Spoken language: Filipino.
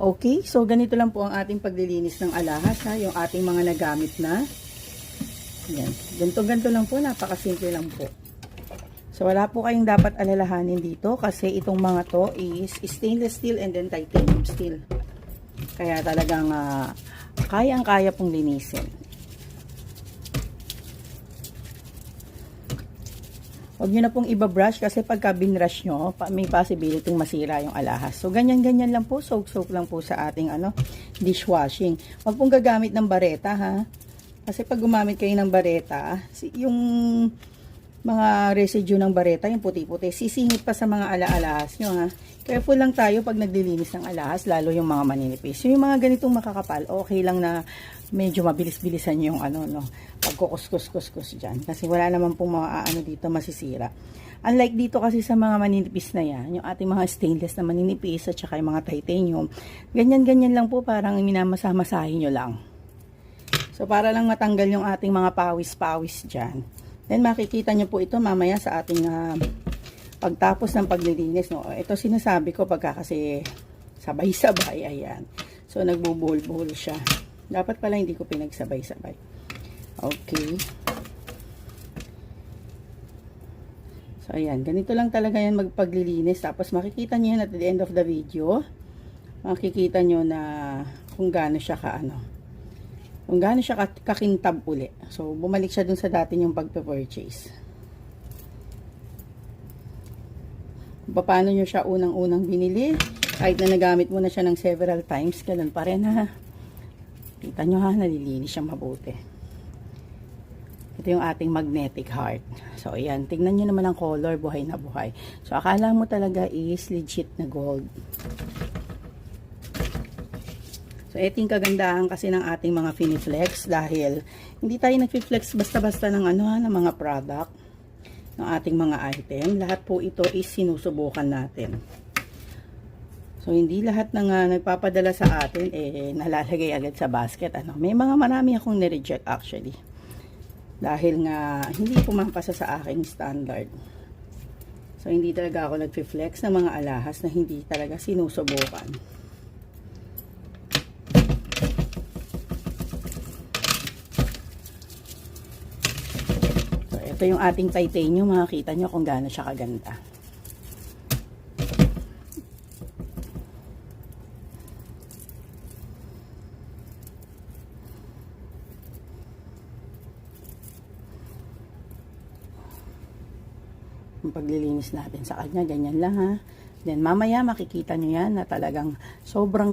Okay, so ganito lang po ang ating paglilinis ng alahas, ha, yung ating mga nagamit na. Yan, ganito lang po, napakasimple lang po. So wala po kayong dapat alalahanin dito kasi itong mga to is stainless steel and then titanium steel. Kaya talagang kayang-kaya pong linisin. Huwag nyo na pong iba-brush kasi pagka binrush nyo, may possibility masira yung alahas. So, ganyan-ganyan lang po. Soak-soak lang po sa ating dishwashing. Huwag pong gagamit ng bareta, ha? Kasi pag gumamit kayo ng bareta, yung mga residue ng bareta, yung puti-puti, sisingit pa sa mga alahas nyo, ha? Careful lang tayo pag naglilinis ng alahas, lalo yung mga maninipis. Yung mga ganitong makakapal, okay lang na medyo mabilis-bilisan yung pagkukuskus-kuskus dyan. Kasi wala naman pong mga dito masisira. Unlike dito kasi sa mga maninipis na yan, yung ating mga stainless na maninipis at saka yung mga titanium, ganyan-ganyan lang po, parang minamasa-masahin nyo lang. So, para lang matanggal yung ating mga pawis-pawis dyan. Then, makikita nyo po ito mamaya sa ating pagtapos ng paglilinis. No? Ito sinasabi ko pagka kasi sabay-sabay, ayan. So, nagbubuhol-buhol siya. Dapat pala hindi ko pinagsabay-sabay. Okay. So, ayan. Ganito lang talaga yan magpaglilinis. Tapos, makikita nyo yan at the end of the video. Makikita nyo na kung gaano siya kung gaano siya kakintab uli. So, bumalik siya dun sa dati yung pagpe-purchase. Paano nyo siya unang-unang binili? Kahit na nagamit mo na siya ng several times, ganun pa rin, ha? Kita nyo, ha? Nalilinis siyang mabuti. Ito yung ating magnetic heart. So, ayan. Tingnan nyo naman ang color. Buhay na buhay. So, akala mo talaga is legit na gold. So, ito yung kagandahan kasi ng ating mga Finiflex dahil hindi tayo nag-flex basta-basta ng ng mga product, ng ating mga item. Lahat po ito is sinusubukan natin. So, hindi lahat ng nagpapadala sa atin nalalagay agad sa basket. May mga marami akong nireject actually. Dahil nga hindi pumapasa sa aking standard. So, hindi talaga ako nag-flex ng mga alahas na hindi talaga sinusubukan. Ito yung ating titanium, makikita nyo kung gaano siya kaganda. Yung paglilinis natin sa kanya, ganyan lang, ha. Then mamaya makikita nyo yan na talagang sobrang